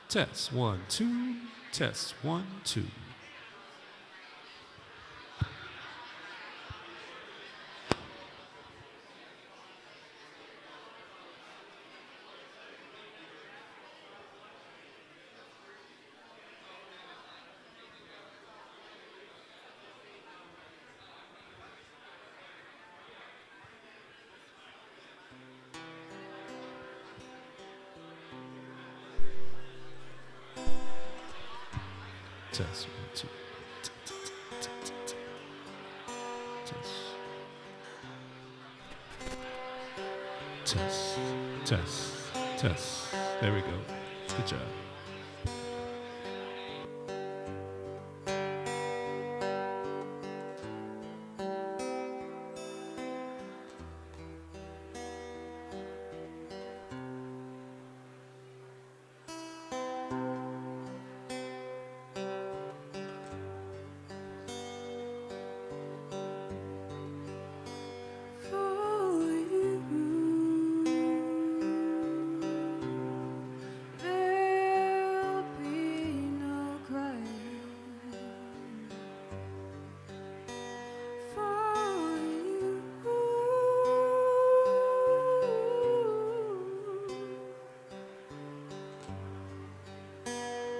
Test 1, 2. Test 1, 2. Test 1, 2. Test. Test. Test. There we go. Good job.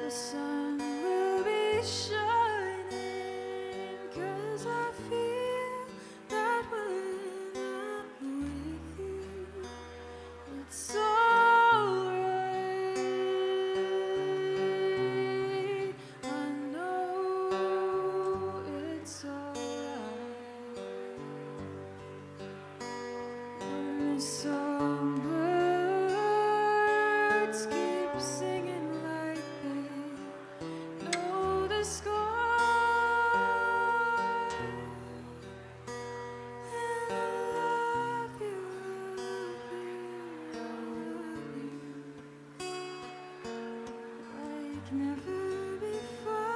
The sun will be shining, 'cause I feel that when I'm with you, it's alright. I know it's alright. And the songbirds keep singing like they know the sky. And I love you, like never before.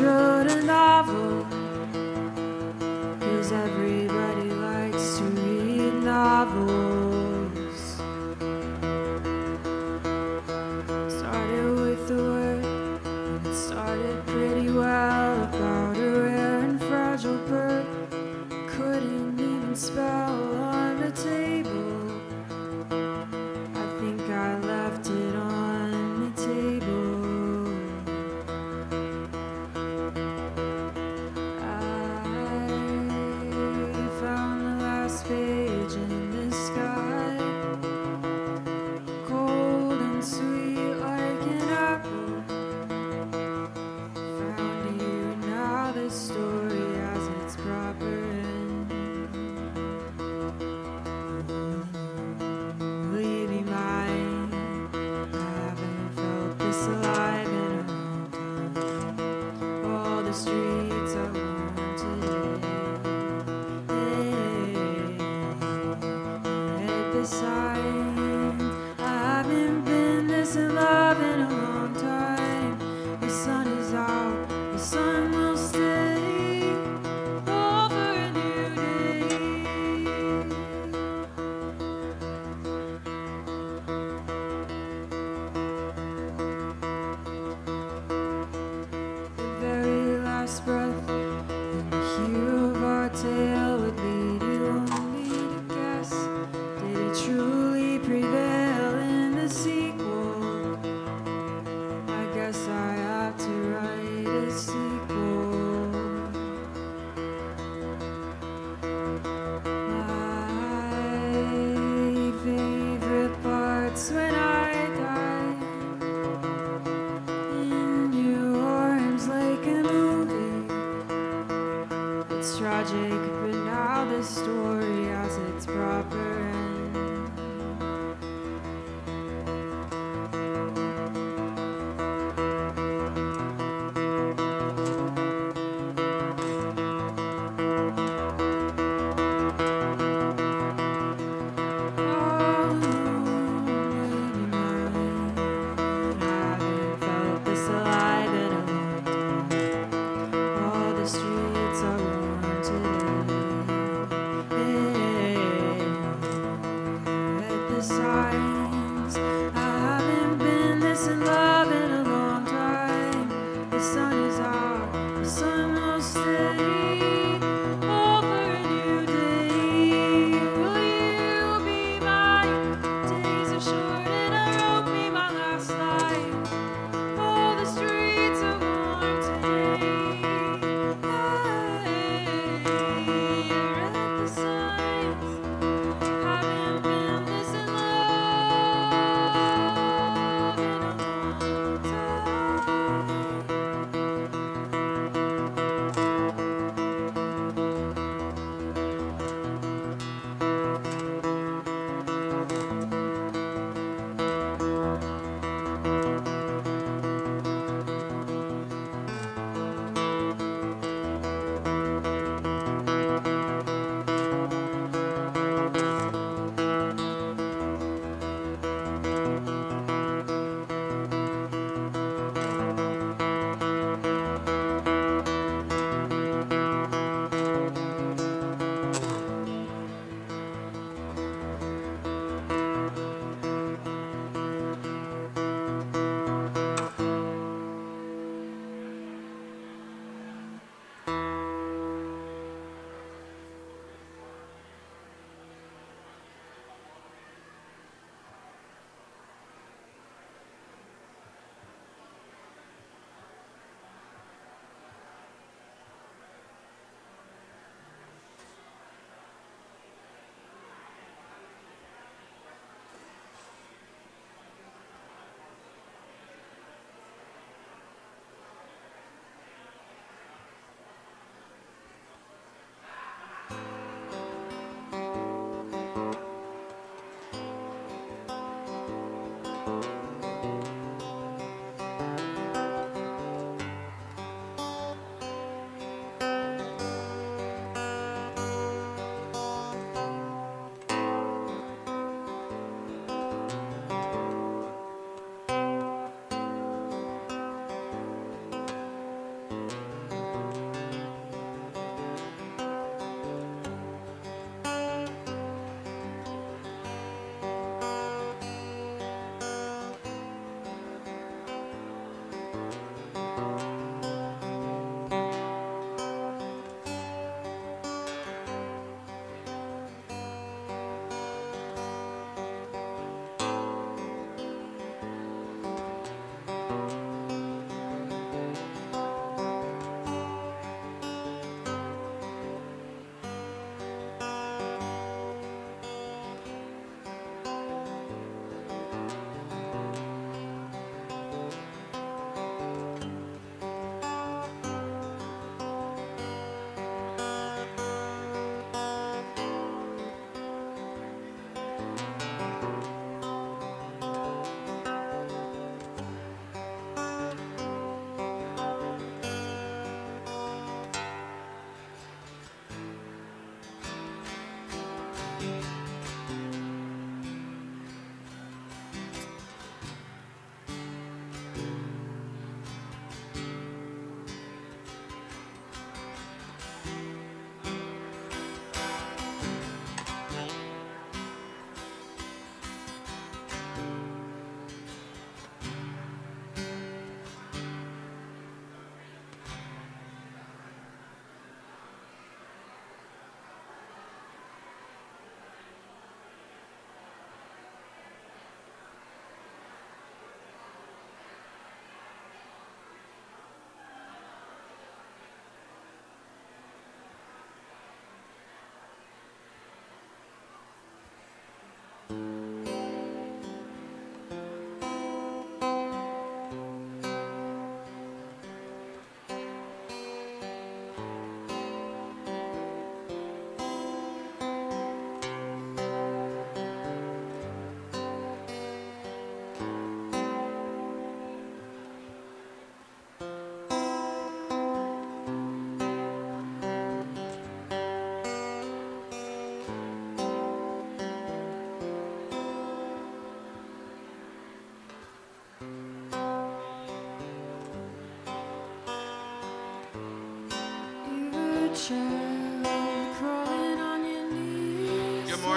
wrote a novel, 'cause everybody likes to read novels. Started with the word, and it started pretty well, about a rare and fragile bird. Couldn't even spell on the table. I think I left it on the table.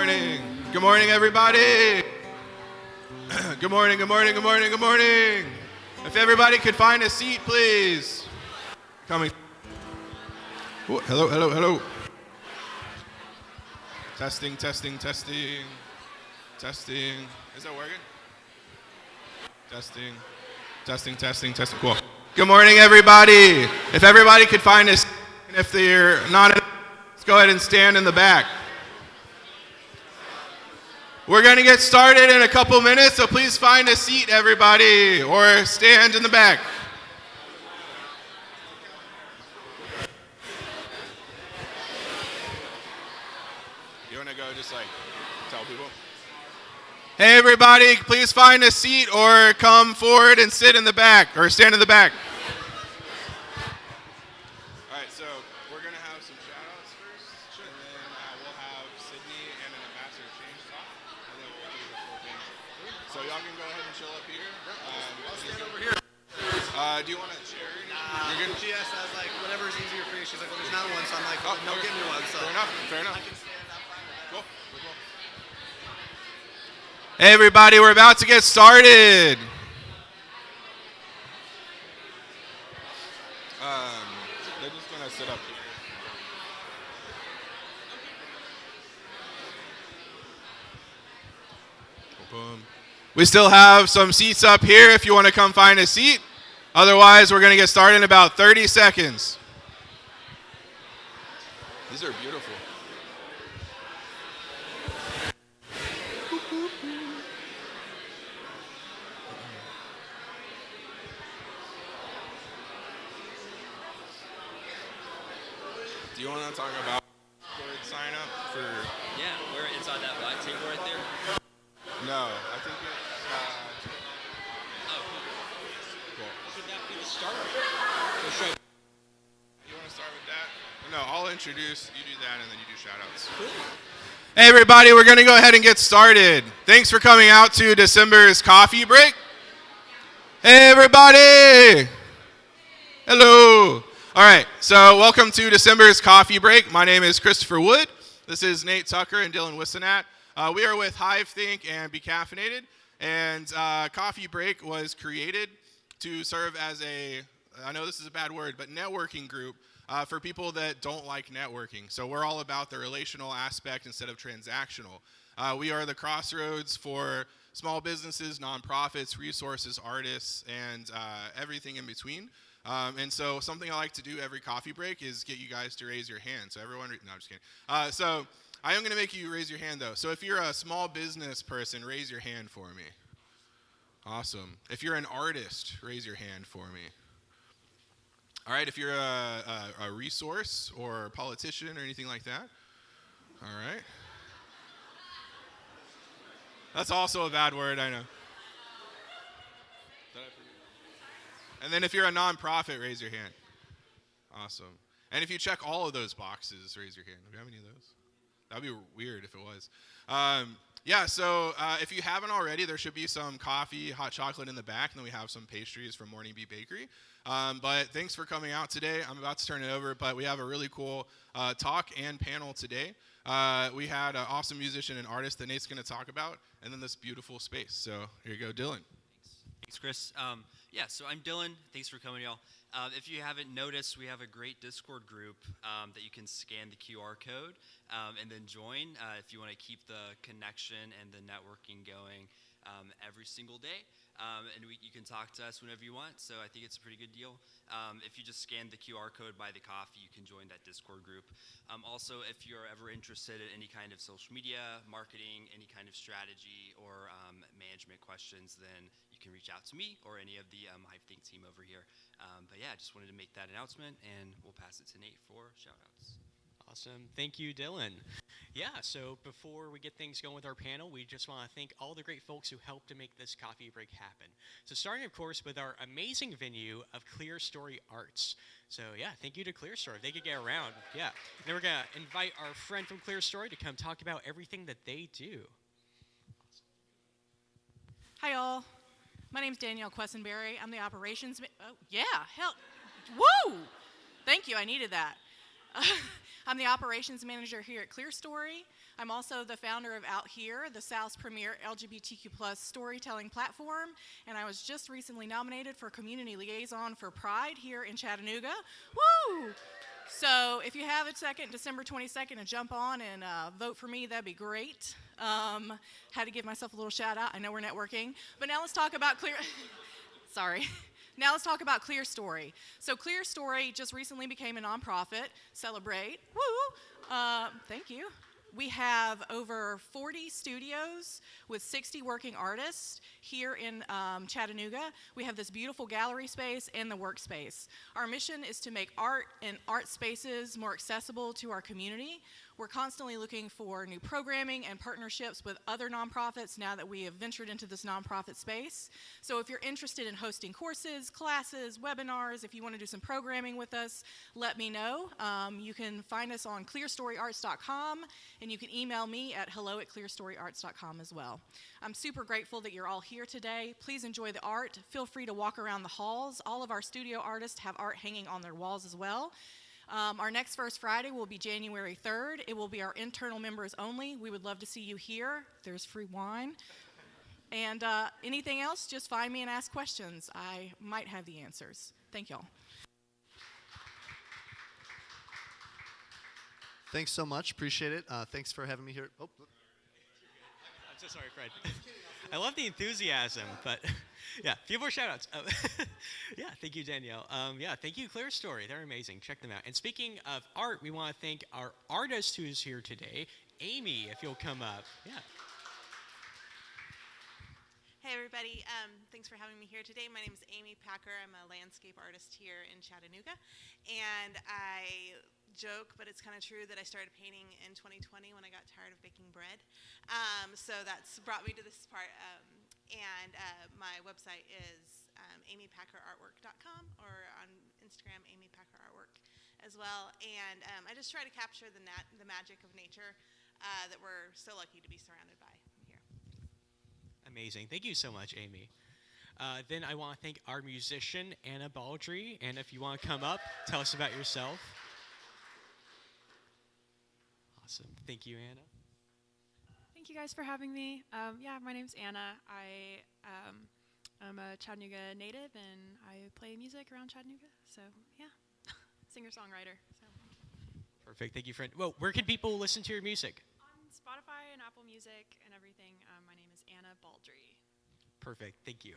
morning. Good morning, everybody. Good morning, good morning, good morning, good morning. If everybody could find a seat, please. Coming. Ooh, hello, hello, hello. Testing, testing, testing. Testing. Is that working? Testing. Testing, testing, testing. Cool. Good morning, everybody. If everybody could find a seat, and if they're not, let's go ahead and stand in the back. We're going to get started in a couple minutes, so please find a seat, everybody, or stand in the back. You want to go just like tell people? Hey, everybody, please find a seat or come forward and sit in the back or stand in the back. All right, so we're going to have some shout-outs first, and then we'll have Sydney and an ambassador change talk, and then we'll do the full thing. So y'all can go ahead and chill up here. I'll stand over here. Do you want to share? You're good? She asked, I was like, whatever is easier for you. She's like, well, there's not one, so I'm like, no, okay. give me one. So Fair enough, fair enough. I can stand up front. Cool. Hey, everybody, we're about to get started. They're just going to sit up here. Boom. We still have some seats up here if you want to come find a seat. Otherwise, we're going to get started in about 30 seconds. These are beautiful. Do you want to talk about sign up for? Yeah, we're inside that black table right there. No, I think it's. Oh, Cool. should that be the start? You want to start with that? No, I'll introduce. You do that, and then you do shout-outs. Cool. Hey, everybody, we're going to go ahead and get started. Thanks for coming out to December's coffee break. Hey, everybody. Hello. All right, so welcome to December's coffee break. My name is Christopher Wood. This is Nate Tucker and Dylan Wissenat. We are with Hive Think and Be Caffeinated, and Coffee Break was created to serve as a, I know this is a bad word, but networking group for people that don't like networking. So we're all about the relational aspect instead of transactional. We are the crossroads for small businesses, nonprofits, resources, artists, and everything in between. And so something I like to do every coffee break is get you guys to raise your hand. So everyone, no, I'm just kidding. So I am going to make you raise your hand, though. So if you're a small business person, raise your hand for me. Awesome. If you're an artist, raise your hand for me. All right, if you're a resource or a politician or anything like that. All right. That's also a bad word, I know. And then if you're a nonprofit, raise your hand. Awesome. And if you check all of those boxes, raise your hand. Do we have any of those? That would be weird if it was. So if you haven't already, there should be some coffee, hot chocolate in the back, and then we have some pastries from Morning Bee Bakery. But thanks for coming out today. I'm about to turn it over, but we have a really cool talk and panel today. We had an awesome musician and artist that Nate's going to talk about, and then this beautiful space. So here you go, Dylan. Thanks, Chris. So I'm Dylan. Thanks for coming, y'all. If you haven't noticed, we have a great Discord group that you can scan the QR code and then join if you want to keep the connection and the networking going every single day. You can talk to us whenever you want, so I think it's a pretty good deal. If you just scan the QR code by the coffee, you can join that Discord group. Also, if you're ever interested in any kind of social media, marketing, any kind of strategy, or management questions, then you can reach out to me or any of the Hive Think team over here. I just wanted to make that announcement, and we'll pass it to Nate for shout-outs. Awesome. Thank you, Dylan. Yeah, so before we get things going with our panel, we just want to thank all the great folks who helped to make this coffee break happen. So starting, of course, with our amazing venue of Clear Story Arts. So yeah, thank you to Clear Story. If they could get around. Yeah. And then we're going to invite our friend from Clear Story to come talk about everything that they do. Hi, all. My name's Danielle Quessenberry. I'm the operations. Woo! Thank you. I needed that. I'm the operations manager here at Clear Story. I'm also the founder of Out Here, the South's premier LGBTQ plus storytelling platform, and I was just recently nominated for Community Liaison for Pride here in Chattanooga. Woo! So if you have a second, December 22nd, to jump on and vote for me, that'd be great. Had to give myself a little shout out. I know we're networking, but now let's talk about Sorry. Now let's talk about Clear Story. So Clear Story just recently became a nonprofit. Celebrate. Woo! Thank you. We have over 40 studios with 60 working artists here in Chattanooga. We have this beautiful gallery space and the workspace. Our mission is to make art and art spaces more accessible to our community. We're constantly looking for new programming and partnerships with other nonprofits now that we have ventured into this nonprofit space. So if you're interested in hosting courses, classes, webinars, if you want to do some programming with us, let me know. You can find us on clearstoryarts.com, and you can email me at hello@clearstoryarts.com as well. I'm super grateful that you're all here today. Please enjoy the art. Feel free to walk around the halls. All of our studio artists have art hanging on their walls as well. Our next First Friday will be January 3rd. It will be our internal members only. We would love to see you here. There's free wine. And anything else, just find me and ask questions. I might have the answers. Thank y'all. Thanks so much. Appreciate it. Thanks for having me here. Oh, I'm so sorry, Fred. I love the enthusiasm, but yeah, a few more shout-outs. Yeah, thank you, Danielle. Yeah, thank you, Clear Story. They're amazing. Check them out. And speaking of art, we want to thank our artist who's here today, Amy, if you'll come up. Yeah. Hey everybody, thanks for having me here today. My name is Amy Packer. I'm a landscape artist here in Chattanooga, and I joke, but it's kind of true that I started painting in 2020 when I got tired of baking bread. So that's brought me to this part, and my website is amypackerartwork.com, or on Instagram, Amy Packer Artwork as well, and I just try to capture the magic of nature that we're so lucky to be surrounded by. Amazing. Thank you so much, Amy. Then I want to thank our musician, Anna Baldry. And if you want to come up, tell us about yourself. Awesome. Thank you, Anna. Thank you guys for having me. Yeah, my name's Anna. I'm a Chattanooga native, and I play music around Chattanooga. So, yeah, singer-songwriter. So. Perfect. Thank you, friend. Well, where can people listen to your music? Spotify and Apple Music and everything. My name is Anna Baldry. Perfect. Thank you.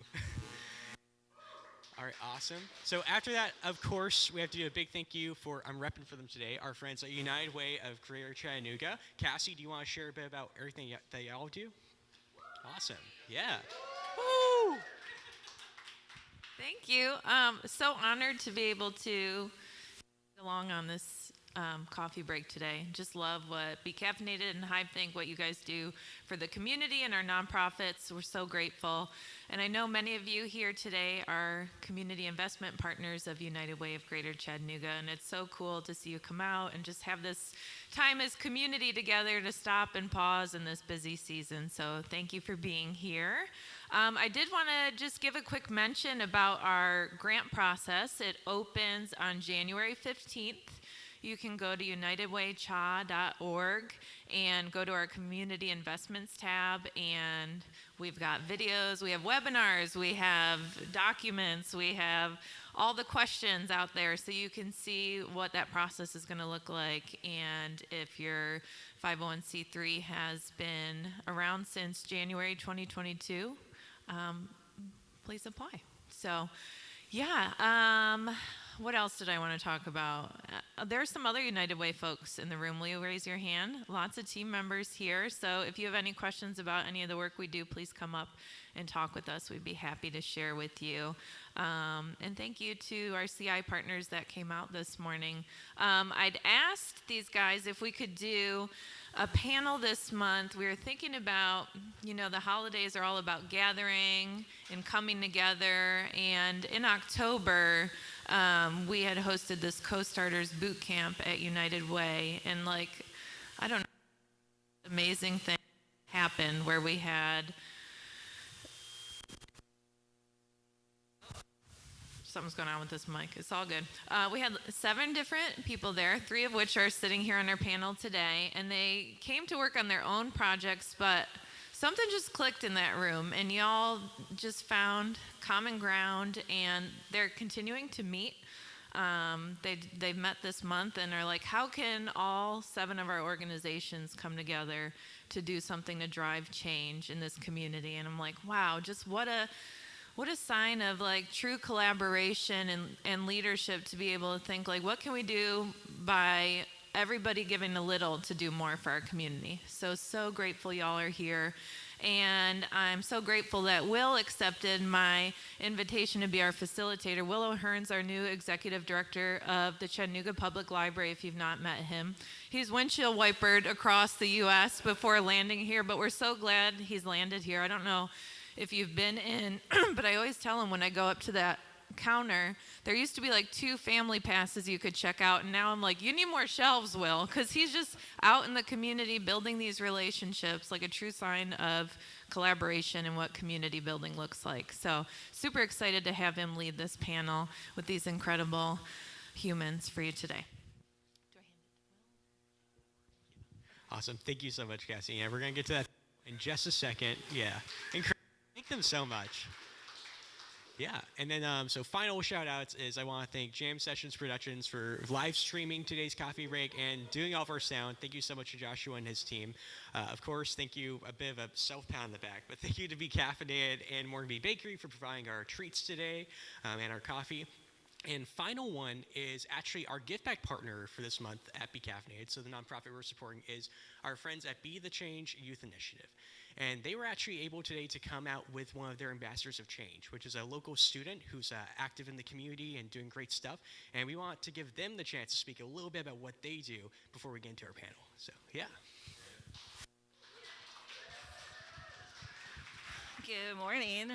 All right, awesome. So after that, of course, we have to do a big thank you for, I'm repping for them today, our friends at United Way of Greater Chattanooga. Cassie, do you want to share a bit about everything that y'all do? Awesome. Yeah. Woo! Thank you. So honored to be able to be along on this coffee break today. Just love what Be Caffeinated and Hive think, what you guys do for the community and our nonprofits. We're so grateful. And I know many of you here today are community investment partners of United Way of Greater Chattanooga, and it's so cool to see you come out and just have this time as community together to stop and pause in this busy season. So thank you for being here. I did want to just give a quick mention about our grant process. It opens on January 15th. You can go to unitedwaycha.org and go to our community investments tab, and we've got videos, we have webinars, we have documents, we have all the questions out there so you can see what that process is going to look like. And if your 501c3 has been around since January 2022, please apply. So yeah, what else did I want to talk about? There's some other United Way folks in the room. Will you raise your hand? Lots of team members here. So if you have any questions about any of the work we do, please come up and talk with us. We'd be happy to share with you. And thank you to our CI partners that came out this morning. I'd asked these guys if we could do a panel this month. We were thinking about, you know, the holidays are all about gathering and coming together. And in October, we had hosted this Co-Starters Boot Camp at United Way. And like, I don't know, amazing thing happened where we had, something's going on with this mic. It's all good. We had 7 different people there, 3 of which are sitting here on our panel today, and they came to work on their own projects, but something just clicked in that room, and y'all just found common ground, and they're continuing to meet. They've met this month and are like, how can all 7 of our organizations come together to do something to drive change in this community? And I'm like, wow, just what a sign of like true collaboration and leadership to be able to think like, what can we do by everybody giving a little to do more for our community? So grateful y'all are here. And I'm so grateful that Will accepted my invitation to be our facilitator. Will O'Hearn's our new executive director of the Chattanooga Public Library, if you've not met him. He's windshield wipered across the U.S. before landing here, but we're so glad he's landed here. I don't know if you've been in, but I always tell him when I go up to that counter, there used to be like 2 family passes you could check out, and now I'm like, you need more shelves, Will, because he's just out in the community building these relationships, like a true sign of collaboration and what community building looks like. So super excited to have him lead this panel with these incredible humans for you today. Awesome. Thank you so much, Cassie. Yeah, we're going to get to that in just a second. Yeah. Thank them so much. Yeah, and then so final shout outs is I want to thank Jam Sessions Productions for live streaming today's coffee break and doing all of our sound. Thank you so much to Joshua and his team. Of course, thank you, a bit of a self-pat on the back, but thank you to Be Caffeinated and Morgan B Bakery for providing our treats today and our coffee. And final one is actually our gift back partner for this month at Be Caffeinated. So the nonprofit we're supporting is our friends at Be the Change Youth Initiative. And they were actually able today to come out with one of their ambassadors of change, which is a local student who's active in the community and doing great stuff. And we want to give them the chance to speak a little bit about what they do before we get into our panel. So, yeah. Good morning.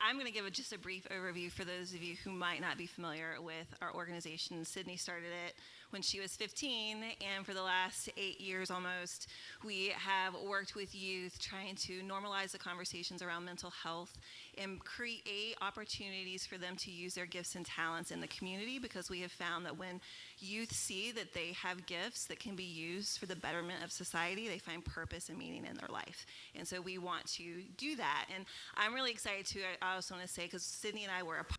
I'm going to give just a brief overview for those of you who might not be familiar with our organization. Sydney started it when she was 15, and for the last 8 years almost, we have worked with youth trying to normalize the conversations around mental health and create opportunities for them to use their gifts and talents in the community, because we have found that when youth see that they have gifts that can be used for the betterment of society, they find purpose and meaning in their life. And so we want to do that. And I'm really excited too, I also want to say, because Sydney and I were a part.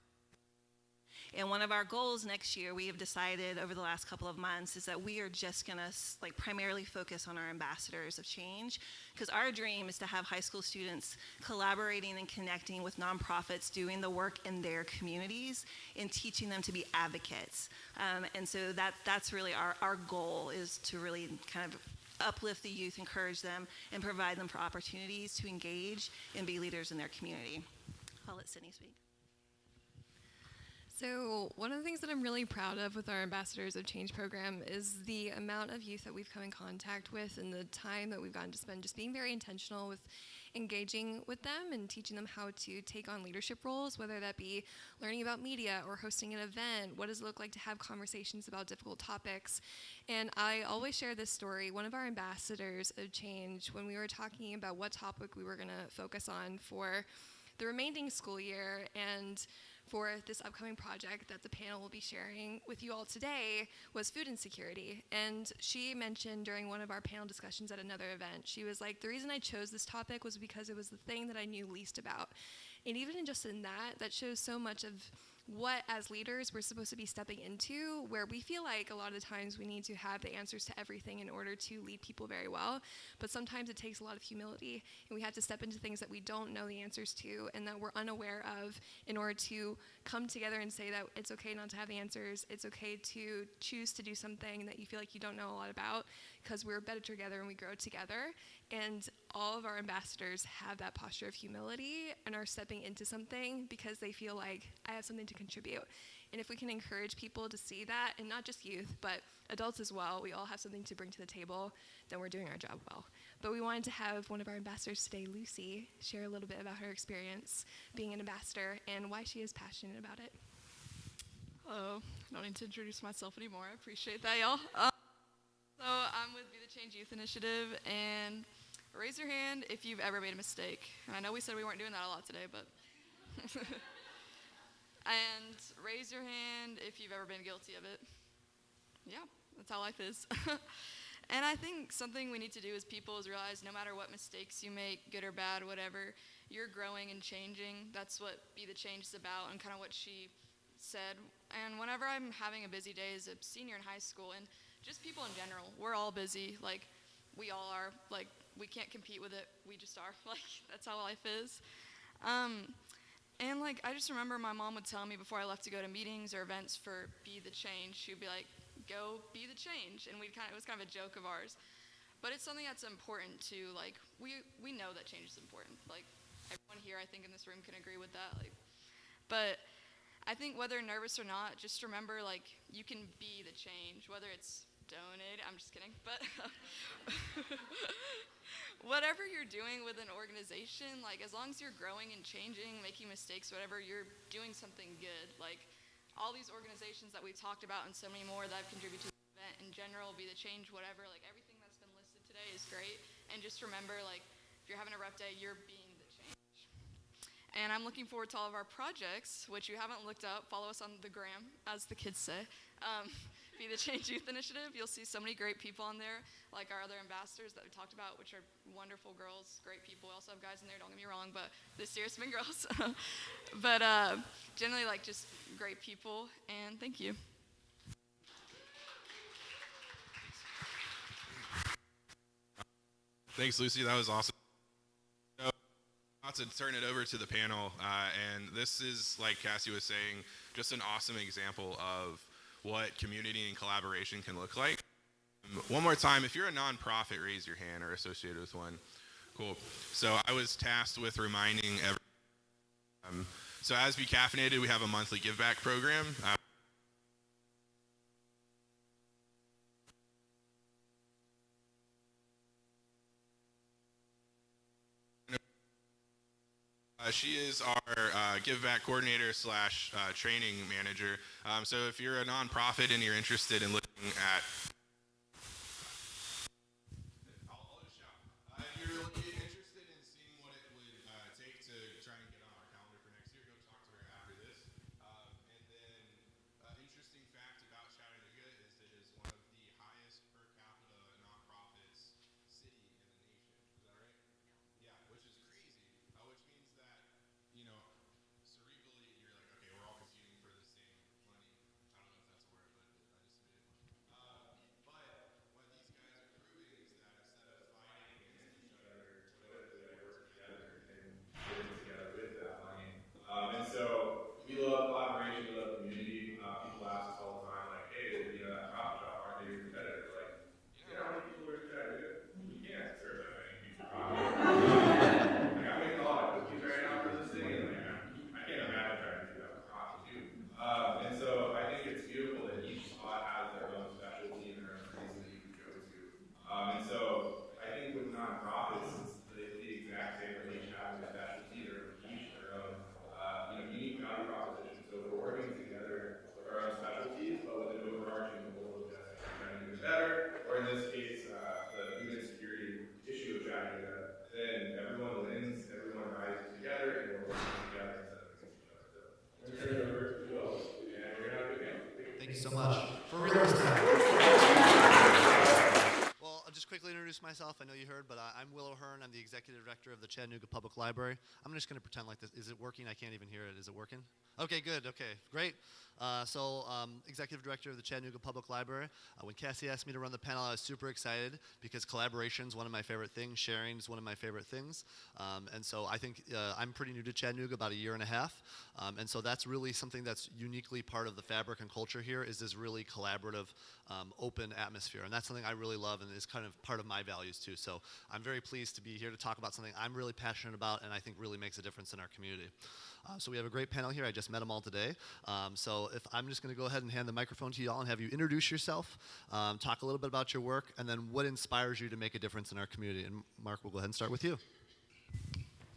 And one of our goals next year, we have decided over the last couple of months, is that we are just going to primarily focus on our ambassadors of change, because our dream is to have high school students collaborating and connecting with nonprofits, doing the work in their communities, and teaching them to be advocates. And so that's really our goal, is to really kind of uplift the youth, encourage them, and provide them for opportunities to engage and be leaders in their community. I'll let Sydney speak. So one of the things that I'm really proud of with our Ambassadors of Change program is the amount of youth that we've come in contact with and the time that we've gotten to spend just being very intentional with engaging with them and teaching them how to take on leadership roles, whether that be learning about media or hosting an event. What does it look like to have conversations about difficult topics? And I always share this story. One of our Ambassadors of Change, when we were talking about what topic we were going to focus on for the remaining school year and for this upcoming project that the panel will be sharing with you all today, was food insecurity. And she mentioned during one of our panel discussions at another event, she was like, the reason I chose this topic was because it was the thing that I knew least about. And even just in that shows so much of what as leaders we're supposed to be stepping into, where we feel like a lot of times we need to have the answers to everything in order to lead people very well, but sometimes it takes a lot of humility, and we have to step into things that we don't know the answers to and that we're unaware of in order to come together and say that it's okay not to have the answers. It's okay to choose to do something that you feel like you don't know a lot about, because we're better together and we grow together. And all of our ambassadors have that posture of humility and are stepping into something because they feel like, I have something to contribute. And if we can encourage people to see that, and not just youth, but adults as well, we all have something to bring to the table, then we're doing our job well. But we wanted to have one of our ambassadors today, Lucy, share a little bit about her experience being an ambassador and why she is passionate about it. Hello. I don't need to introduce myself anymore. I appreciate that, y'all. So I'm with Be the Change Youth Initiative, and raise your hand if you've ever made a mistake. And I know we said we weren't doing that a lot today, but And raise your hand if you've ever been guilty of it. Yeah, that's how life is. And I think something we need to do as people is realize no matter what mistakes you make, good or bad, whatever, you're growing and changing. That's what Be the Change is about, and kind of what she said. And whenever I'm having a busy day as a senior in high school, and just people in general, we're all busy. Like, we all are. Like, we can't compete with it. We just are. Like, that's how life is. And like, I just remember my mom would tell me before I left to go to meetings or events for Be the Change, she would be like, go be the change. And it was kind of a joke of ours. But it's something that's important too. Like, we know that change is important. Like, everyone here, I think, in this room can agree with that. Like, but I think whether nervous or not, just remember, like, you can be the change, whether it's donate, I'm just kidding, but whatever you're doing with an organization, like, as long as you're growing and changing, making mistakes, whatever, you're doing something good. Like, all these organizations that we've talked about and so many more that I've contributed to the event in general, Be the Change, whatever, like, everything that's been listed today is great. And just remember, like, if you're having a rough day, you're being the change. And I'm looking forward to all of our projects, which you haven't looked up. Follow us on the gram, as the kids say. Be the Change Youth Initiative. You'll see so many great people on there, like our other ambassadors that we talked about, which are wonderful girls, great people. We also have guys in there, don't get me wrong, but the serious men girls. But generally, like, just great people, and thank you. Thanks, Lucy. That was awesome. So, about to turn it over to the panel, and this is, like Cassie was saying, just an awesome example of what community and collaboration can look like. One more time, if you're a nonprofit, raise your hand, or associated with one. Cool. So I was tasked with reminding everyone. So as Be Caffeinated, we have a monthly give back program. She is our give back coordinator slash training manager. So if you're a nonprofit and you're interested in looking at if you're interested in seeing what it would take to try and get on our calendar for next year, go talk to her after this. And then, interesting fact about Chattanooga is it is one of the highest per capita nonprofits city in the nation. Is that right? Yeah, which is crazy. Which means that, you know, cerebrally, you're like, okay, we're all competing for the same money. I don't know if that's a word, but I just submitted one. But what these guys are proving is that instead of fighting against each other, politically, they work together and getting together with that money. And so we love collaboration, we love community. People ask us all the time, like, hey, you know, that coffee shop, aren't they your competitor? Like, you know how many people are in Chattanooga? You can't serve that many people coffee. Like, I'm making a lot of cookies right now for this thing, and like, I can't imagine trying to do that with coffee too. And so I think it's beautiful that each spot has their own specialty and their own reason that you can go to. And so I think with nonprofits, it's the exact same. They each have their specialty, each their own unique value proposition. So we're working together with our own specialties, but with an overarching goal of just trying to do better, or in this case, the food insecurity issue of Chattanooga. Then everyone wins, everyone rises together, and we're working together instead of against each other. So we're going to turn it over to Will, and we're going to have a good game. Thank you so much. For real this time. Well, I'll just quickly introduce myself. I know you heard, but I'm Will O'Hearn. I'm the executive director of the Chattanooga Public Library. I'm just going to pretend like this. Is it working? I can't even hear it. Is it working? Okay, good. Okay, great. Executive director of the Chattanooga Public Library. When Cassie asked me to run the panel, I was super excited because collaboration is one of my favorite things. Sharing is one of my favorite things. And so I think I'm pretty new to Chattanooga, about a year and a half. And so that's really something that's uniquely part of the fabric and culture here is this really collaborative, open atmosphere. And that's something I really love and is kind of part of my values too. So I'm very pleased to be here to talk about something I'm really passionate about and I think really makes a difference in our community. So we have a great panel here. I just met them all today. So if I'm just going to go ahead and hand the microphone to you all and have you introduce yourself, talk a little bit about your work, and then what inspires you to make a difference in our community. And Mark, we'll go ahead and start with you.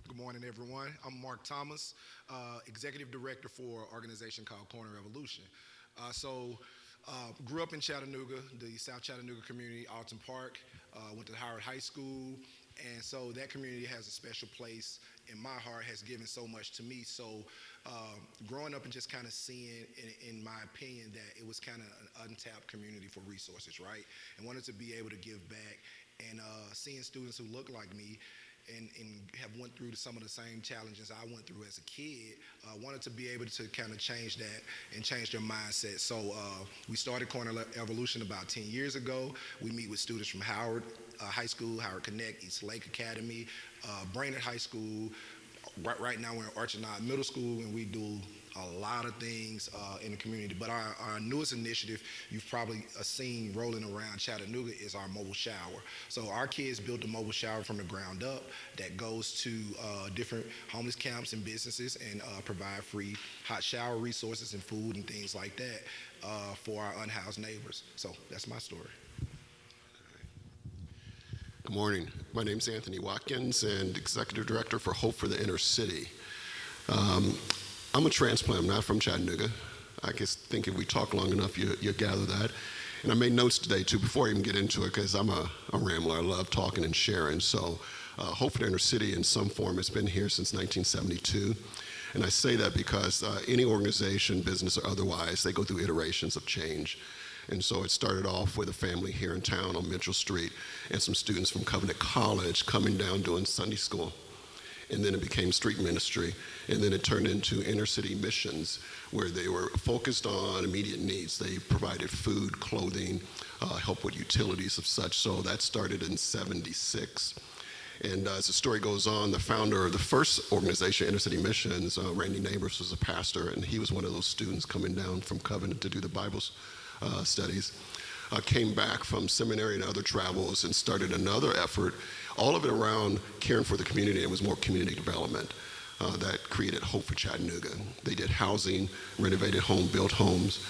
Good morning, everyone. I'm Mark Thomas, Executive Director for an organization called Corner Revolution. Grew up in Chattanooga, the South Chattanooga community, Alton Park, went to Howard High School, and so that community has a special place in my heart, has given so much to me. So growing up and just kind of seeing, in my opinion, that it was kind of an untapped community for resources, right? And wanted to be able to give back, and seeing students who look like me and have went through some of the same challenges I went through as a kid, wanted to be able to kind of change that and change their mindset. So we started Corner Evolution about 10 years ago. We meet with students from Howard High School, Howard Connect, East Lake Academy, Brainerd High School. Right now we're in Archinard Middle School, and we do a lot of things in the community. But our newest initiative you've probably seen rolling around Chattanooga is our mobile shower. So our kids built a mobile shower from the ground up that goes to different homeless camps and businesses and provide free hot shower resources and food and things like that for our unhoused neighbors. So that's my story. Good morning. My name is Anthony Watkins, and Executive Director for Hope for the Inner City. I'm a transplant. I'm not from Chattanooga. I guess think if we talk long enough, you gather that. And I made notes today, too, before I even get into it, because I'm a rambler. I love talking and sharing. So Hope for the Inner City, in some form, has been here since 1972. And I say that because any organization, business or otherwise, they go through iterations of change. And so it started off with a family here in town on Mitchell Street and some students from Covenant College coming down doing Sunday school. And then it became street ministry. And then it turned into inner city missions, where they were focused on immediate needs. They provided food, clothing, help with utilities of such. So that started in '76. And as the story goes on, the founder of the first organization, Inner City Missions, Randy Neighbors, was a pastor, and he was one of those students coming down from Covenant to do the Bible studies. Came back from seminary and other travels and started another effort, all of it around caring for the community. It was more community development that created Hope for Chattanooga. They did housing, renovated home, built homes.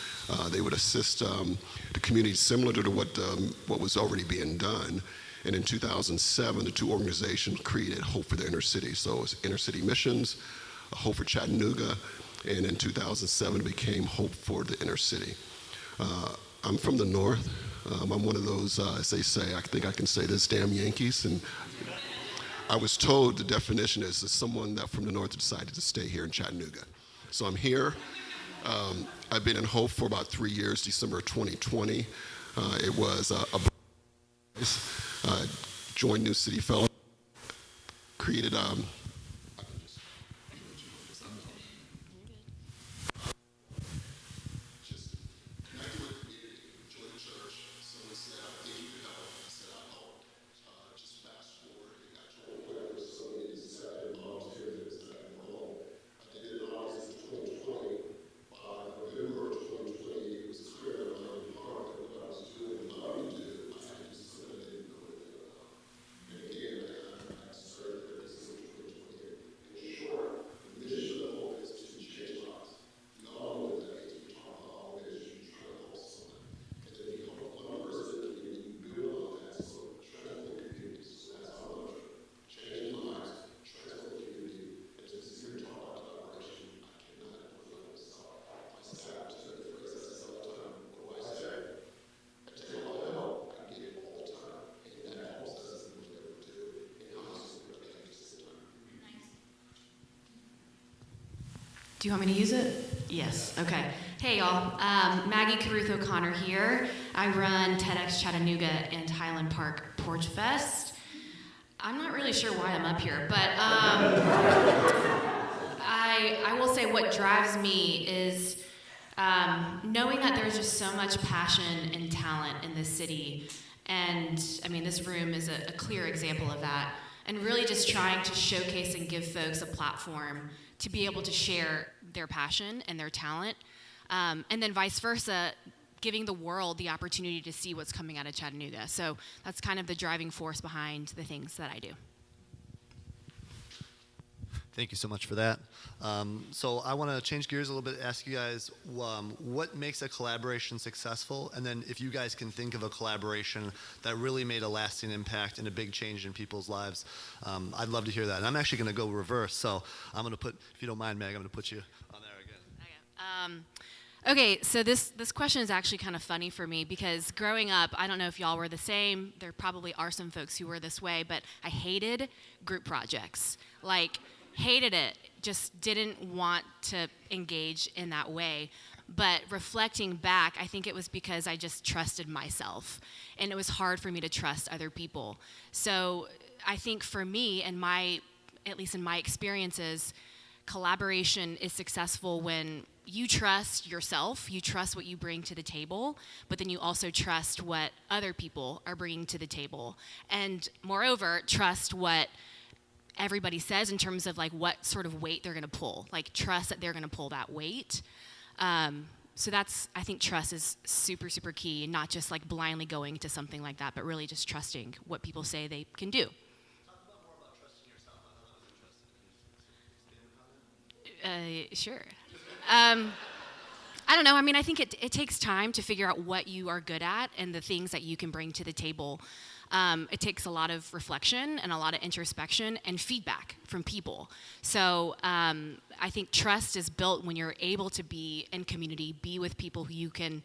They would assist the community similar to what was already being done. And in 2007, the two organizations created Hope for the Inner City. So it was Inner City Missions, Hope for Chattanooga, and in 2007 it became Hope for the Inner City. I'm from the North. I'm one of those, as they say, I think I can say this, damn Yankees. And I was told the definition is someone that from the North decided to stay here in Chattanooga. So I'm here. I've been in Hope for about 3 years, December 2020. It was joined New City Fellow, created Do you want me to use it? Yes, okay. Hey y'all, Maggie Caruth O'Connor here. I run TEDx Chattanooga and Highland Park Porch Fest. I'm not really sure why I'm up here, but I will say what drives me is knowing that there's just so much passion and talent in this city. And I mean, this room is a clear example of that. And really just trying to showcase and give folks a platform to be able to share their passion and their talent. And then vice versa, giving the world the opportunity to see what's coming out of Chattanooga. So that's kind of the driving force behind the things that I do. Thank you so much for that. So I want to change gears a little bit, ask you guys what makes a collaboration successful, and then if you guys can think of a collaboration that really made a lasting impact and a big change in people's lives. I'd love to hear that. And I'm actually going to go reverse. So I'm going to put, if you don't mind, Meg, I'm going to put you on there again. Okay, so this question is actually kind of funny for me because growing up, I don't know if y'all were the same. There probably are some folks who were this way, but I hated group projects. Like, hated it, just didn't want to engage in that way. But reflecting back, I think it was because I just trusted myself, and it was hard for me to trust other people. So I think for me, and at least in my experiences, collaboration is successful when you trust yourself, you trust what you bring to the table, but then you also trust what other people are bringing to the table. And moreover, trust what everybody says in terms of like what sort of weight they're gonna pull. Like trust that they're gonna pull that weight. So I think trust is super, super key, not just like blindly going to something like that, but really just trusting what people say they can do. Sure. I don't know. I mean, I think it takes time to figure out what you are good at and the things that you can bring to the table. It takes a lot of reflection and a lot of introspection and feedback from people. So I think trust is built when you're able to be in community, be with people who you can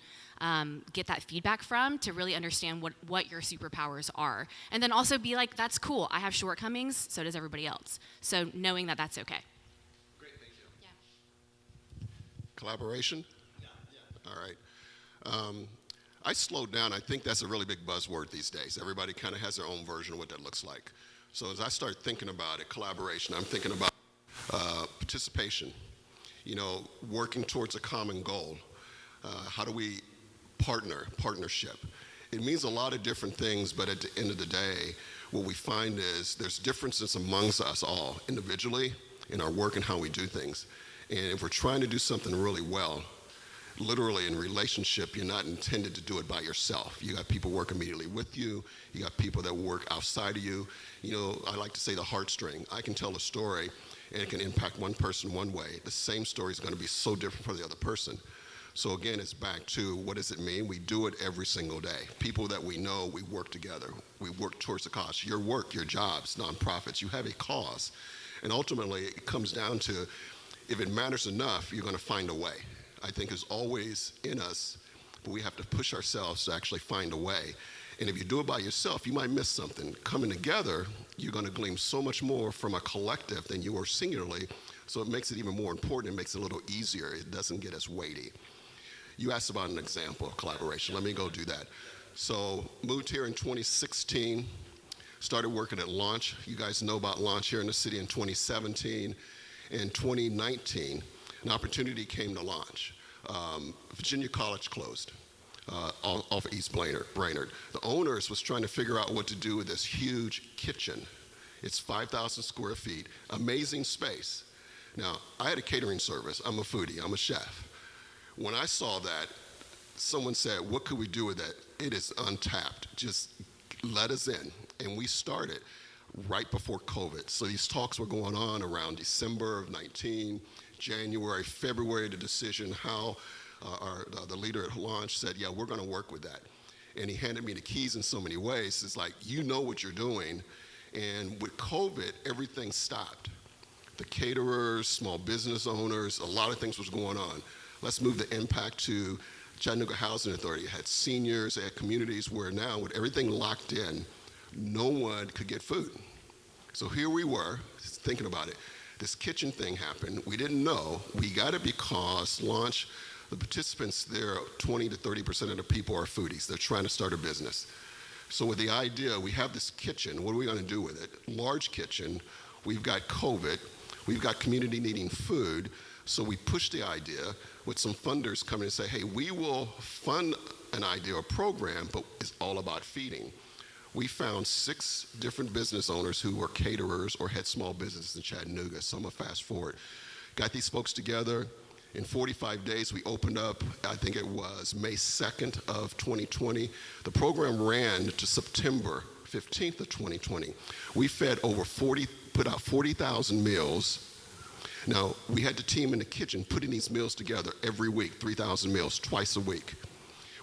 get that feedback from to really understand what your superpowers are. And then also be like, that's cool. I have shortcomings, so does everybody else. So knowing that that's okay. Collaboration? Yeah. All right. I slowed down. I think that's a really big buzzword these days. Everybody kind of has their own version of what that looks like. So as I start thinking about it, collaboration, I'm thinking about participation, working towards a common goal. How do we partnership? It means a lot of different things, but at the end of the day, what we find is there's differences amongst us all individually in our work and how we do things. And if we're trying to do something really well, literally in relationship, you're not intended to do it by yourself. You got people work immediately with you. You got people that work outside of you. I like to say the heartstring. I can tell a story and it can impact one person one way. The same story is going to be so different for the other person. So again, it's back to what does it mean? We do it every single day. People that we know, we work together. We work towards a cause. Your work, your jobs, nonprofits, you have a cause. And ultimately, it comes down to if it matters enough, you're going to find a way. I think it's always in us, but we have to push ourselves to actually find a way. And if you do it by yourself, you might miss something. Coming together, you're going to glean so much more from a collective than you are singularly, so it makes it even more important. It makes it a little easier. It doesn't get as weighty. You asked about an example of collaboration. Let me go do that. So moved here in 2016, started working at Launch. You guys know about Launch here in the city in 2017. In 2019, an opportunity came to Launch. Virginia College closed off East Brainerd. The owners was trying to figure out what to do with this huge kitchen. It's 5,000 square feet, amazing space. Now, I had a catering service. I'm a foodie, I'm a chef. When I saw that, someone said, what could we do with it? It is untapped, just let us in. And we started right before COVID. So these talks were going on around December of 19, January, February, the decision, how the leader at Launch said, yeah, we're gonna work with that. And he handed me the keys in so many ways. It's like, you know what you're doing. And with COVID, everything stopped. The caterers, small business owners, a lot of things was going on. Let's move the impact to Chattanooga Housing Authority. It had seniors, it had communities where now with everything locked in, no one could get food. So here we were, thinking about it. This kitchen thing happened. We didn't know. We got it because Launch, the participants there, 20 to 30% of the people are foodies. They're trying to start a business. So with the idea, we have this kitchen. What are we going to do with it? Large kitchen. We've got COVID. We've got community needing food. So we pushed the idea with some funders coming and say, hey, we will fund an idea or program, but it's all about feeding. We found 6 different business owners who were caterers or had small businesses in Chattanooga. So I'm gonna fast forward. Got these folks together. In 45 days, we opened up, I think it was May 2nd of 2020. The program ran to September 15th of 2020. We fed put out 40,000 meals. Now, we had the team in the kitchen putting these meals together every week, 3,000 meals, twice a week.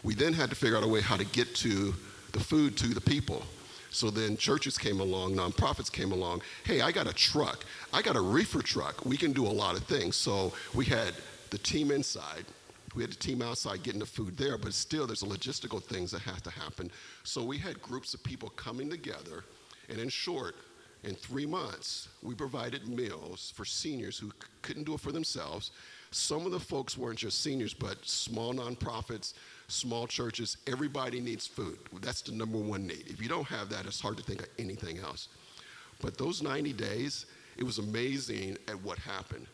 We then had to figure out a way how to get to the food to the people. So then churches came along, nonprofits came along. Hey, I got a truck. I got a reefer truck. We can do a lot of things. So we had the team inside. We had the team outside getting the food there, but still there's logistical things that have to happen. So we had groups of people coming together, and in short, In 3 months, we provided meals for seniors who couldn't do it for themselves. Some of the folks weren't just seniors, but small nonprofits, small churches. Everybody needs food. That's the number one need. If you don't have that, it's hard to think of anything else. But those 90 days, it was amazing at what happened,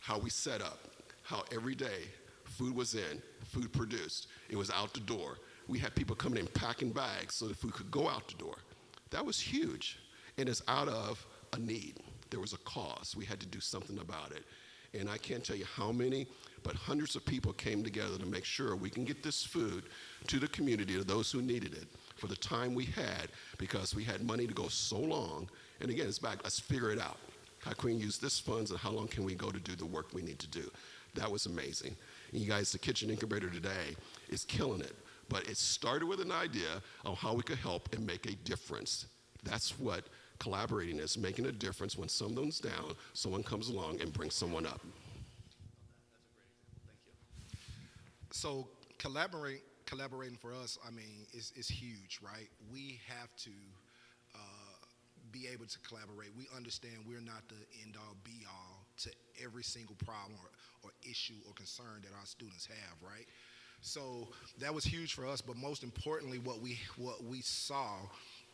how we set up, how every day food was in, food produced. It was out the door. We had people coming in packing bags so the food could go out the door. That was huge. And it's out of a need. There was a cause. We had to do something about it. And I can't tell you how many, but hundreds of people came together to make sure we can get this food to the community, to those who needed it, for the time we had, because we had money to go so long. And again, it's back, let's figure it out. How can we use this funds and how long can we go to do the work we need to do? That was amazing. And you guys, the Kitchen Incubator today is killing it. But it started with an idea of how we could help and make a difference. That's what collaborating is, making a difference. When someone's down, someone comes along and brings someone up. So collaborating for us, I mean, is huge, right? We have to be able to collaborate. We understand we're not the end-all, be-all to every single problem or issue or concern that our students have, right? So that was huge for us, but most importantly, what we saw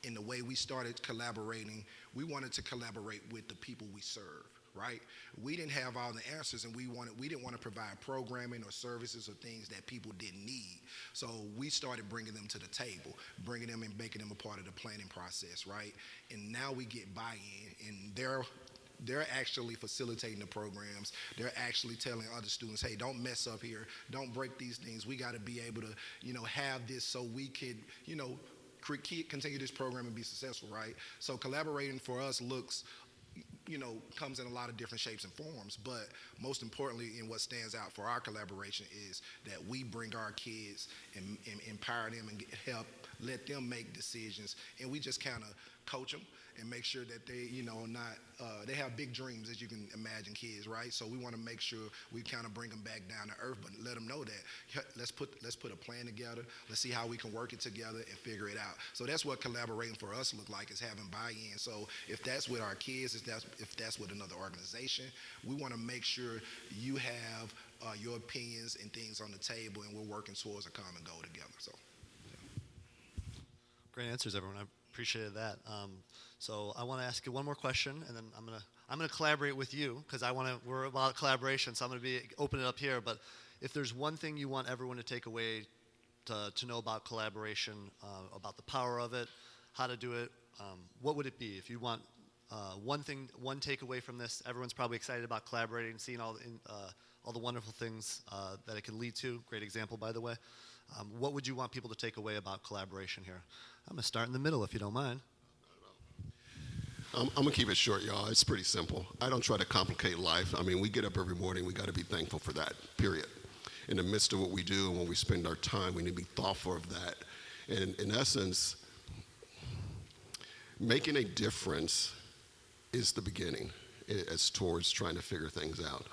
in the way we started collaborating, we wanted to collaborate with the people we serve, right? We didn't have all the answers, and we didn't want to provide programming or services or things that people didn't need. So we started bringing them to the table, bringing them and making them a part of the planning process, right? And now we get buy-in, and they're actually facilitating the programs. They're actually telling other students, hey, don't mess up here. Don't break these things. We got to be able to, have this so we could, continue this program and be successful, right? So collaborating for us comes in a lot of different shapes and forms, but most importantly, and what stands out for our collaboration is that we bring our kids and empower them and let them make decisions, and we just kind of coach them and make sure that they, they have big dreams, as you can imagine, kids, right? So we want to make sure we kind of bring them back down to earth, but let them know that let's put a plan together. Let's see how we can work it together and figure it out. So that's what collaborating for us look like, is having buy-in. So if that's with our kids, if that's with another organization, we want to make sure you have your opinions and things on the table, and we're working towards a common goal together. So, great answers, everyone. I appreciated that. So I want to ask you one more question, and then I'm gonna collaborate with you, because we're about collaboration, so I'm gonna open it up here. But if there's one thing you want everyone to take away to know about collaboration, about the power of it, how to do it, what would it be? If you want one takeaway from this, everyone's probably excited about collaborating, seeing all the wonderful things that it can lead to. Great example, by the way. What would you want people to take away about collaboration here? I'm gonna start in the middle, if you don't mind. I'm going to keep it short, y'all. It's pretty simple. I don't try to complicate life. I mean, we get up every morning. We got to be thankful for that, period. In the midst of what we do and when we spend our time, we need to be thoughtful of that. And in essence, making a difference is the beginning as towards trying to figure things out.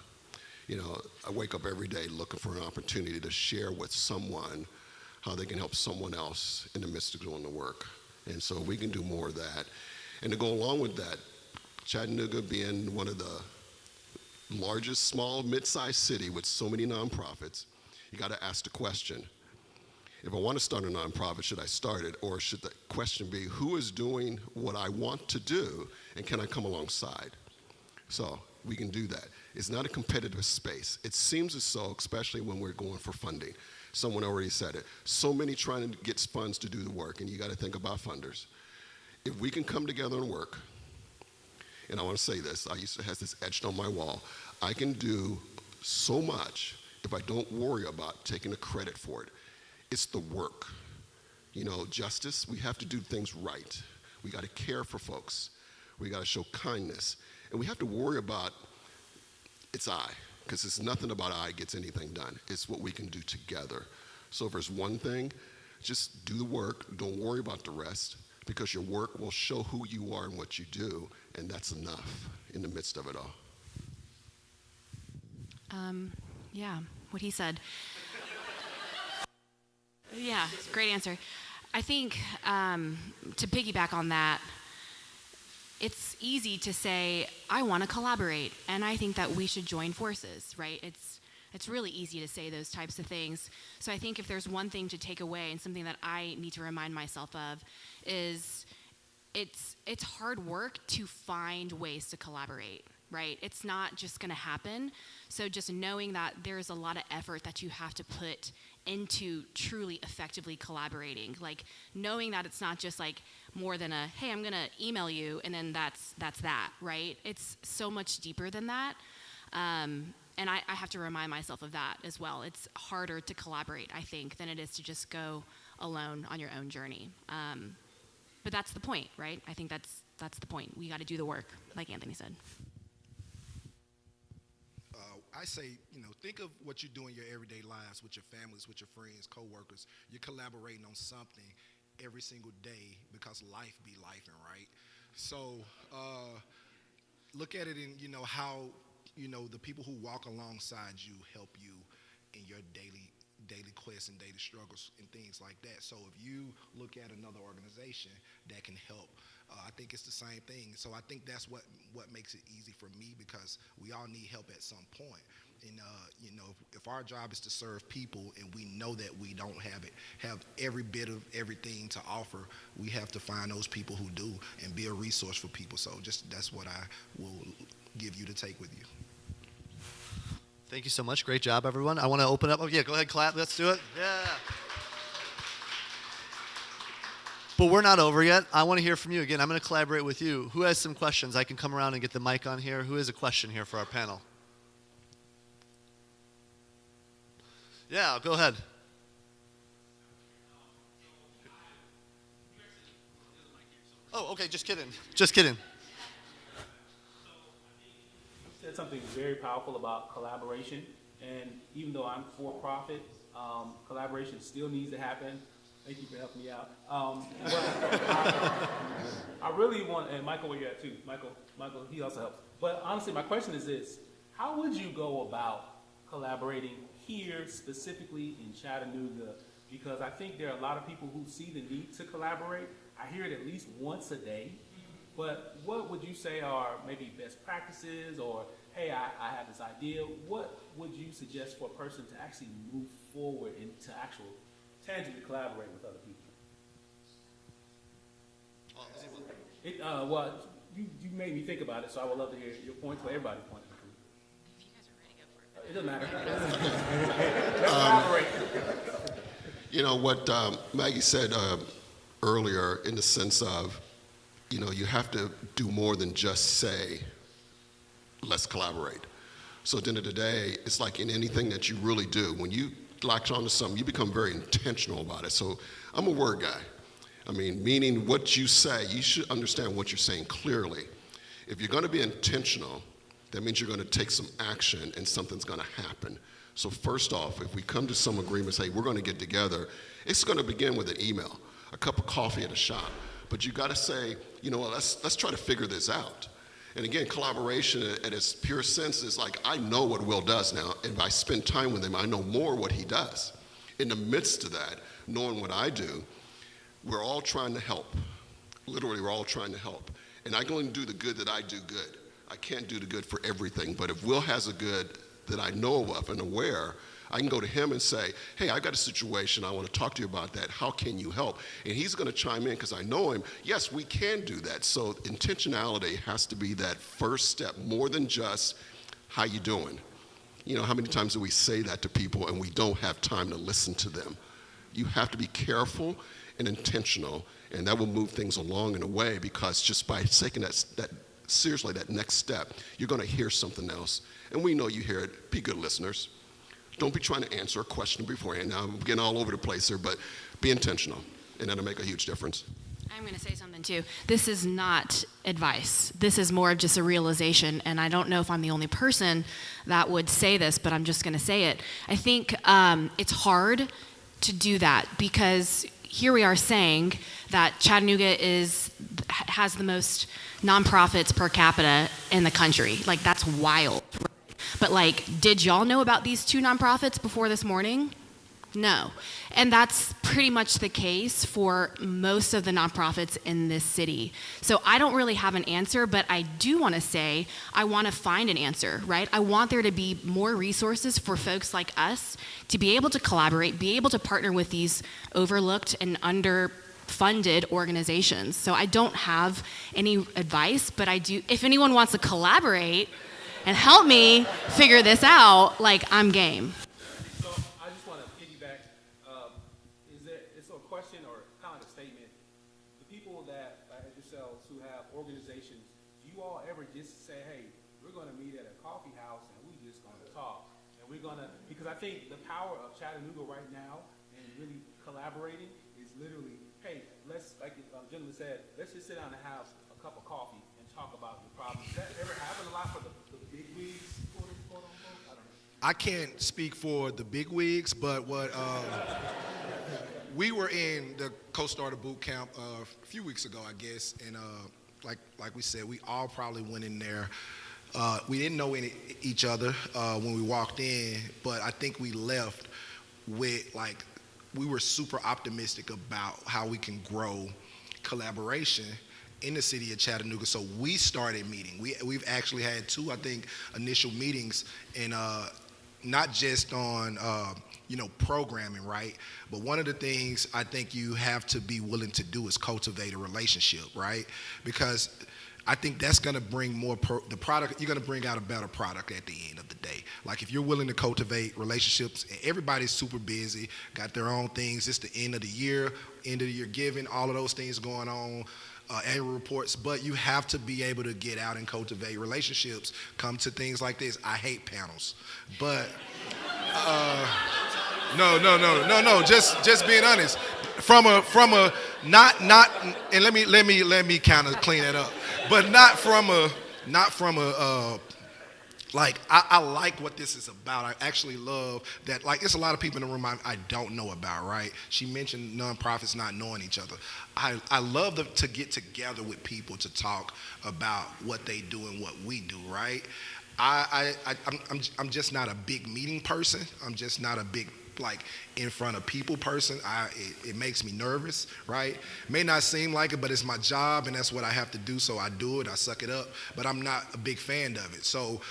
I wake up every day looking for an opportunity to share with someone how they can help someone else in the midst of doing the work. And so we can do more of that. And to go along with that, Chattanooga being one of the largest small, mid-sized city with so many nonprofits, you got to ask the question, if I want to start a nonprofit, should I start it? Or should the question be, who is doing what I want to do, and can I come alongside? So we can do that. It's not a competitive space. It seems as so, especially when we're going for funding. Someone already said it. So many trying to get funds to do the work, and you got to think about funders. If we can come together and work, and I want to say this, I used to have this etched on my wall, I can do so much if I don't worry about taking the credit for it. It's the work. Justice, we have to do things right. We got to care for folks. We got to show kindness. And we have to worry about it's I, because it's nothing about I gets anything done. It's what we can do together. So if there's one thing, just do the work. Don't worry about the rest, because your work will show who you are and what you do, and that's enough in the midst of it all. Yeah, what he said. Yeah, great answer. I think to piggyback on that, it's easy to say, I want to collaborate, and I think that we should join forces, right? It's really easy to say those types of things. So I think if there's one thing to take away and something that I need to remind myself of is it's hard work to find ways to collaborate, right? It's not just going to happen. So just knowing that there's a lot of effort that you have to put into truly effectively collaborating, like knowing that it's not just like more than a, hey, I'm going to email you and then that's that, right? It's so much deeper than that. And I have to remind myself of that as well. It's harder to collaborate, I think, than it is to just go alone on your own journey. But that's the point, right? I think that's the point. We got to do the work, like Anthony said. I say, think of what you do in your everyday lives with your families, with your friends, coworkers. You're collaborating on something every single day because life be lifing, right? So look at it in, how, the people who walk alongside you help you in your daily quests and daily struggles and things like that. So if you look at another organization that can help, I think it's the same thing. So I think that's what makes it easy for me, because we all need help at some point. And if our job is to serve people and we know that we don't have every bit of everything to offer, we have to find those people who do and be a resource for people. So that's what I will give you to take with you. Thank you so much. Great job, everyone. I want to open up. Oh, yeah, go ahead, clap. Let's do it. Yeah. But we're not over yet. I want to hear from you again. I'm going to collaborate with you. Who has some questions? I can come around and get the mic on here. Who has a question here for our panel? Yeah, go ahead. Oh, okay, just kidding. Just kidding. You said something very powerful about collaboration, and even though I'm for profit, collaboration still needs to happen. Thank you for helping me out. But I really want, and Michael, where you at too? Michael, he also helps. But honestly, my question is this: how would you go about collaborating here, specifically in Chattanooga? Because I think there are a lot of people who see the need to collaborate. I hear it at least once a day. But what would you say are maybe best practices, or, hey, I have this idea. What would you suggest for a person to actually move forward and to actually tangibly collaborate with other people? Well, you made me think about it, so I would love to hear your points, for everybody's point. It doesn't matter. Let's collaborate. What Maggie said earlier, in the sense of, you have to do more than just say, let's collaborate. So at the end of the day, it's like in anything that you really do, when you latch onto something, you become very intentional about it. So I'm a word guy. Meaning what you say, you should understand what you're saying clearly. If you're going to be intentional, that means you're going to take some action and something's going to happen. So first off, if we come to some agreement, say we're going to get together, it's going to begin with an email, a cup of coffee at a shop. But you got to say, let's try to figure this out. And again, collaboration at its pure sense is like, I know what Will does now, and if I spend time with him, I know more what he does. In the midst of that, knowing what I do, we're all trying to help. Literally, we're all trying to help. And I can only do the good that I do good. I can't do the good for everything, but if Will has a good that I know of and aware, I can go to him and say, hey, I've got a situation, I want to talk to you about that, how can you help? And he's going to chime in because I know him. Yes, we can do that. So intentionality has to be that first step, more than just, how you doing? How many times do we say that to people and we don't have time to listen to them? You have to be careful and intentional, and that will move things along in a way, because just by taking that seriously, that next step, you're going to hear something else. And we know you hear it. Be good listeners. Don't be trying to answer a question beforehand. Now, I'm getting all over the place here, but be intentional, and that'll make a huge difference. I'm going to say something too. This is not advice. This is more of just a realization, and I don't know if I'm the only person that would say this, but I'm just going to say it. I think it's hard to do that, because here we are saying that Chattanooga has the most nonprofits per capita in the country. Like, that's wild. But did y'all know about these two nonprofits before this morning? No. And that's pretty much the case for most of the nonprofits in this city. So I don't really have an answer, but I do want to say I want to find an answer, right? I want there to be more resources for folks like us to be able to collaborate, be able to partner with these overlooked and underfunded organizations. So I don't have any advice, but I do, if anyone wants to collaborate and help me figure this out, like, I'm game. So I just want to piggyback. It's a question or kind of a statement. The people that, like yourselves, who have organizations, do you all ever just say, hey, we're going to meet at a coffee house and we're just going to talk? And we're going to, because I think the power of Chattanooga right now and really collaborating is literally, hey, let's, like the gentleman said, let's just sit down and have a cup of coffee and talk about your problems. Does that ever happen a lot for the big wigs, quote unquote? I don't know. I can't speak for the big wigs, but what we were in the co-starter boot camp a few weeks ago, I guess, and like we said, we all probably went in there. We didn't know each other when we walked in, but I think we left with, like, we were super optimistic about how we can grow collaboration in the city of Chattanooga. So we started meeting. We've actually had 2, I think, initial meetings, and not just on programming, right? But one of the things I think you have to be willing to do is cultivate a relationship, right? Because I think that's going to bring more the product. You're going to bring out a better product at the end of the day. Like, if you're willing to cultivate relationships, and everybody's super busy, got their own things. It's the end of the year giving, all of those things going on. Annual reports, but you have to be able to get out and cultivate relationships. Come to things like this. I hate panels, but no. Just being honest. From a not, and let me kind of clean that up, but not from a. Like, I like what this is about. I actually love that. Like, there's a lot of people in the room I don't know about, right? She mentioned nonprofits not knowing each other. I love to get together with people to talk about what they do and what we do, right? I'm just not a big meeting person. I'm just not a big, like, in front of people person. It makes me nervous, right? May not seem like it, but it's my job and that's what I have to do, so I do it, I suck it up, but I'm not a big fan of it. So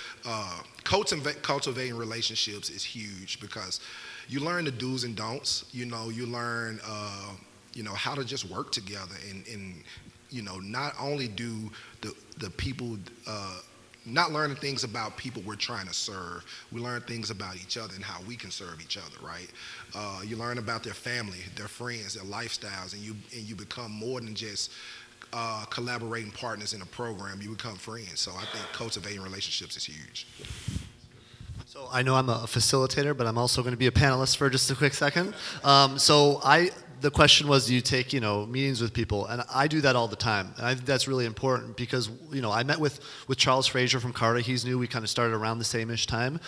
cultivating relationships is huge because you learn the do's and don'ts. You learn how to just work together and not only do the people not learning things about people we're trying to serve. We learn things about each other and how we can serve each other, right? You learn about their family, their friends, their lifestyles, and you become more than just collaborating partners in a program. You become friends. So I think cultivating relationships is huge. So I know I'm a facilitator, but I'm also going to be a panelist for just a quick second. The question was, do you take, meetings with people? And I do that all the time. And I think that's really important because, I met with Charles Frazier from Carter. He's new. We kind of started around the same-ish time.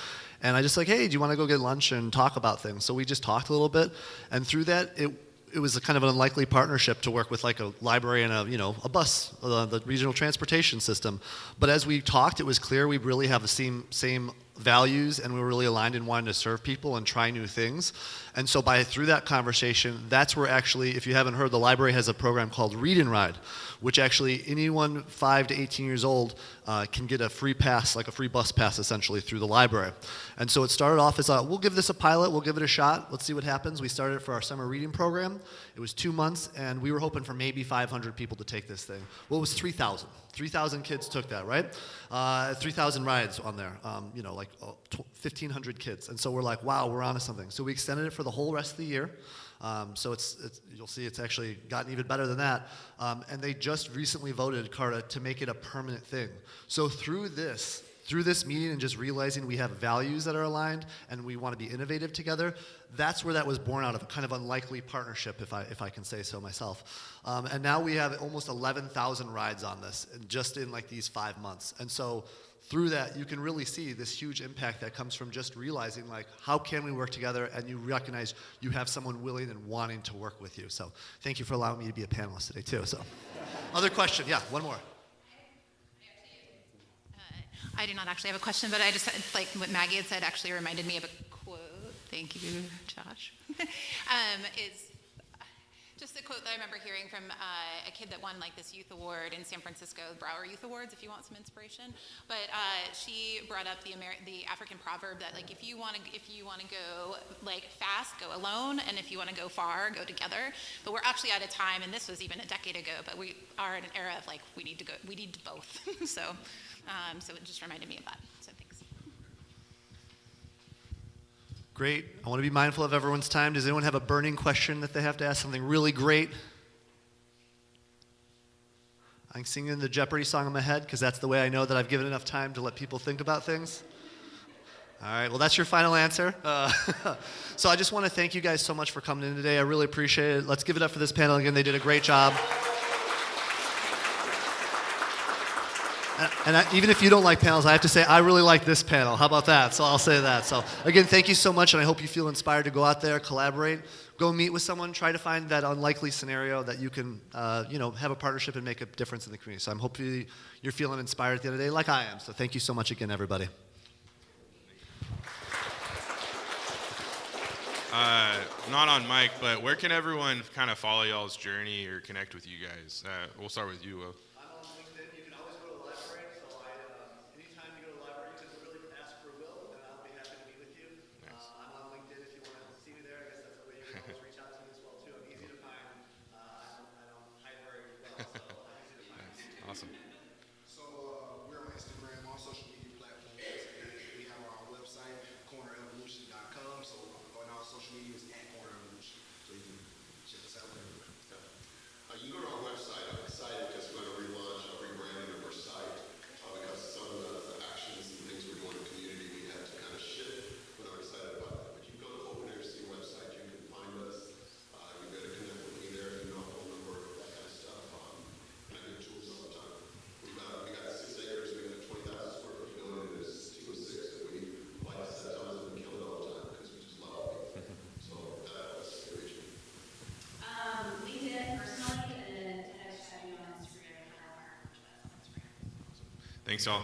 And I just like, hey, do you want to go get lunch and talk about things? So we just talked a little bit. And through that, it was a kind of an unlikely partnership to work with, like, a library and a bus, the regional transportation system. But as we talked, it was clear we really have the same values, and we were really aligned in wanting to serve people and try new things. And so through that conversation, that's where actually, if you haven't heard, the library has a program called Read and Ride, which actually anyone 5 to 18 years old can get a free pass, like a free bus pass essentially, through the library. And so it started off as we'll give this a pilot, we'll give it a shot, let's see what happens. We started it for our summer reading program. It was 2 months, and we were hoping for maybe 500 people to take this thing. Well, it was 3,000. 3,000 kids took that, right? 3,000 rides on there, 1,500 kids. And so we're like, wow, we're onto something. So we extended it for the whole rest of the year. So you'll see it's actually gotten even better than that. And they just recently voted, Carta, to make it a permanent thing. So through this meeting and just realizing we have values that are aligned and we want to be innovative together, that's where that was born out of, a kind of unlikely partnership, if I can say so myself. And now we have almost 11,000 rides on this, just in like these 5 months. And so through that, you can really see this huge impact that comes from just realizing, like, how can we work together, and you recognize you have someone willing and wanting to work with you. So thank you for allowing me to be a panelist today, too. So, other question? Yeah, one more. I do not actually have a question, but I just, like what Maggie had said, actually reminded me of a quote Thank you, Josh. Is just a quote that I remember hearing from a kid that won like this youth award in San Francisco, the Brower Youth Awards, if you want some inspiration. But she brought up the African proverb that like if you want to go like fast, go alone, and if you want to go far, go together. But we're actually at a time, and this was even a decade ago, but we are in an era of like we need both. so it just reminded me of that. So thanks. Great. I want to be mindful of everyone's time. Does anyone have a burning question that they have to ask? Something really great? I'm singing the Jeopardy song in my head because that's the way I know that I've given enough time to let people think about things. All right. Well, that's your final answer. So I just want to thank you guys so much for coming in today. I really appreciate it. Let's give it up for this panel again. They did a great job. And even if you don't like panels, I have to say I really like this panel. How about that? So I'll say that. So again, thank you so much, and I hope you feel inspired to go out there, collaborate, go meet with someone, try to find that unlikely scenario that you can, have a partnership and make a difference in the community. So I'm hoping you're feeling inspired at the end of the day, like I am. So thank you so much again, everybody. Not on mic, but where can everyone kind of follow y'all's journey or connect with you guys? We'll start with you, Will. Awesome. So we're on Instagram, all social media platforms, and we have our website, cornerevolution.com. So on our social media is @cornerevolution. So you can check us out there. You go to our website. I'm excited because we're going to relaunch our rebranding of our site because some of the actions and things we're doing in the community we had to kind of shift, but I'm excited about that. But you can go to the Open Air website, you can find us. You better connect with me there, email, phone number, that kind of stuff. And I get tools all the time. We got 6 acres, we got a 20,000 square foot building, and there's 2 or 6 that we like to set tons of and kill it all the time because we just love it. So that's the reach. LinkedIn personally, and then hashtag you on Instagram. Thanks, all.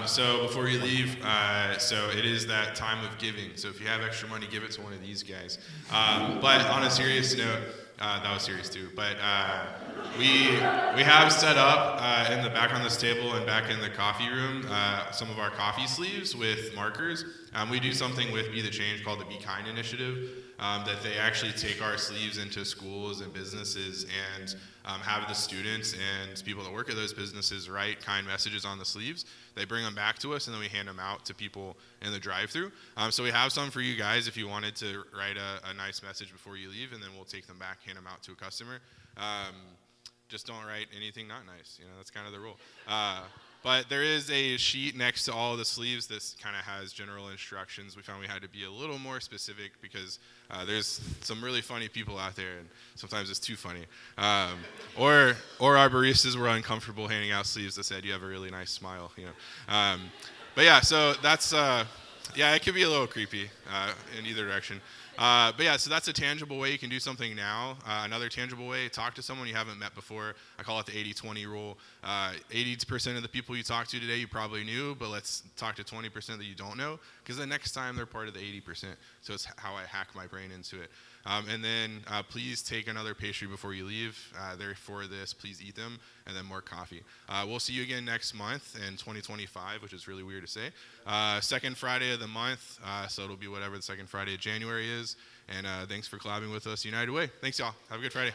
So before you leave, so it is that time of giving. So if you have extra money, give it to one of these guys. But on a serious note, that was serious too. But we have set up in the back on this table and back in the coffee room some of our coffee sleeves with markers. We do something with Be the Change called the Be Kind Initiative. That they actually take our sleeves into schools and businesses and have the students and people that work at those businesses write kind messages on the sleeves. They bring them back to us, and then we hand them out to people in the drive-thru. So we have some for you guys if you wanted to write a nice message before you leave, and then we'll take them back, hand them out to a customer. Just don't write anything not nice. That's kind of the rule. But there is a sheet next to all the sleeves that kind of has general instructions. We found we had to be a little more specific because there's some really funny people out there, and sometimes it's too funny. Or our baristas were uncomfortable handing out sleeves that said, "You have a really nice smile." But yeah, so that's it could be a little creepy in either direction. But yeah, so that's a tangible way you can do something now. Another tangible way, talk to someone you haven't met before. I call it the 80-20 rule. 80% of the people you talk to today you probably knew, but let's talk to 20% that you don't know, because the next time they're part of the 80%. So it's how I hack my brain into it. And then please take another pastry before you leave. They're for this, please eat them, and then more coffee. We'll see you again next month in 2025, which is really weird to say. Second Friday of the month, so it'll be whatever the second Friday of January is. And thanks for collabing with us United Way. Thanks, y'all. Have a good Friday.